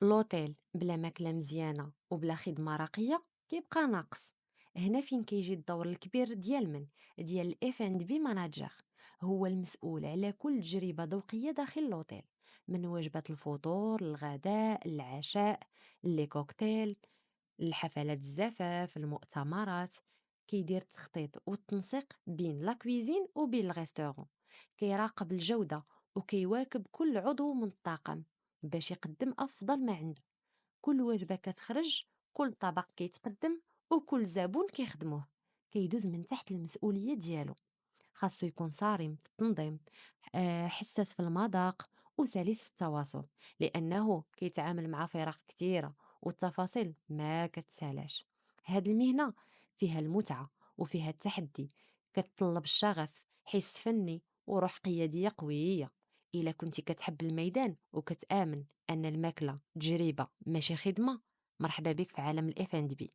لوطيل بلا ماكلة مزيانة وبلا خدمة راقية كيبقى ناقص. هنا فين كيجي الدور الكبير ديال الاف اند بي ماناجر. هو المسؤول على كل تجربة ذوقية داخل لوطيل، من وجبة الفطور، الغداء، العشاء، لي كوكتيل، الحفلات الزفاف، المؤتمرات. كيدير التخطيط والتنسيق بين لا كويزين وبين الغيستورون. كيراقب الجودة وكيواكب كل عضو من الطاقم باش يقدم أفضل ما عنده. كل وجبة كتخرج، كل طبق كيتقدم، وكل زبون كيخدموه كيدوز من تحت المسؤولية ديالو. خاصو يكون صارم في التنظيم، حساس في المذاق، وسلس في التواصل، لأنه كيتعامل مع فرق كتيرة والتفاصيل ما كتسالاش. هاد المهنة فيها المتعة وفيها التحدي، كتطلب الشغف، حس فني، وروح قيادية قوية. إلا كنتي كتحب الميدان وكتآمن أن الماكلة تجربة ماشي خدمة، مرحبا بك في عالم الاف اند بي.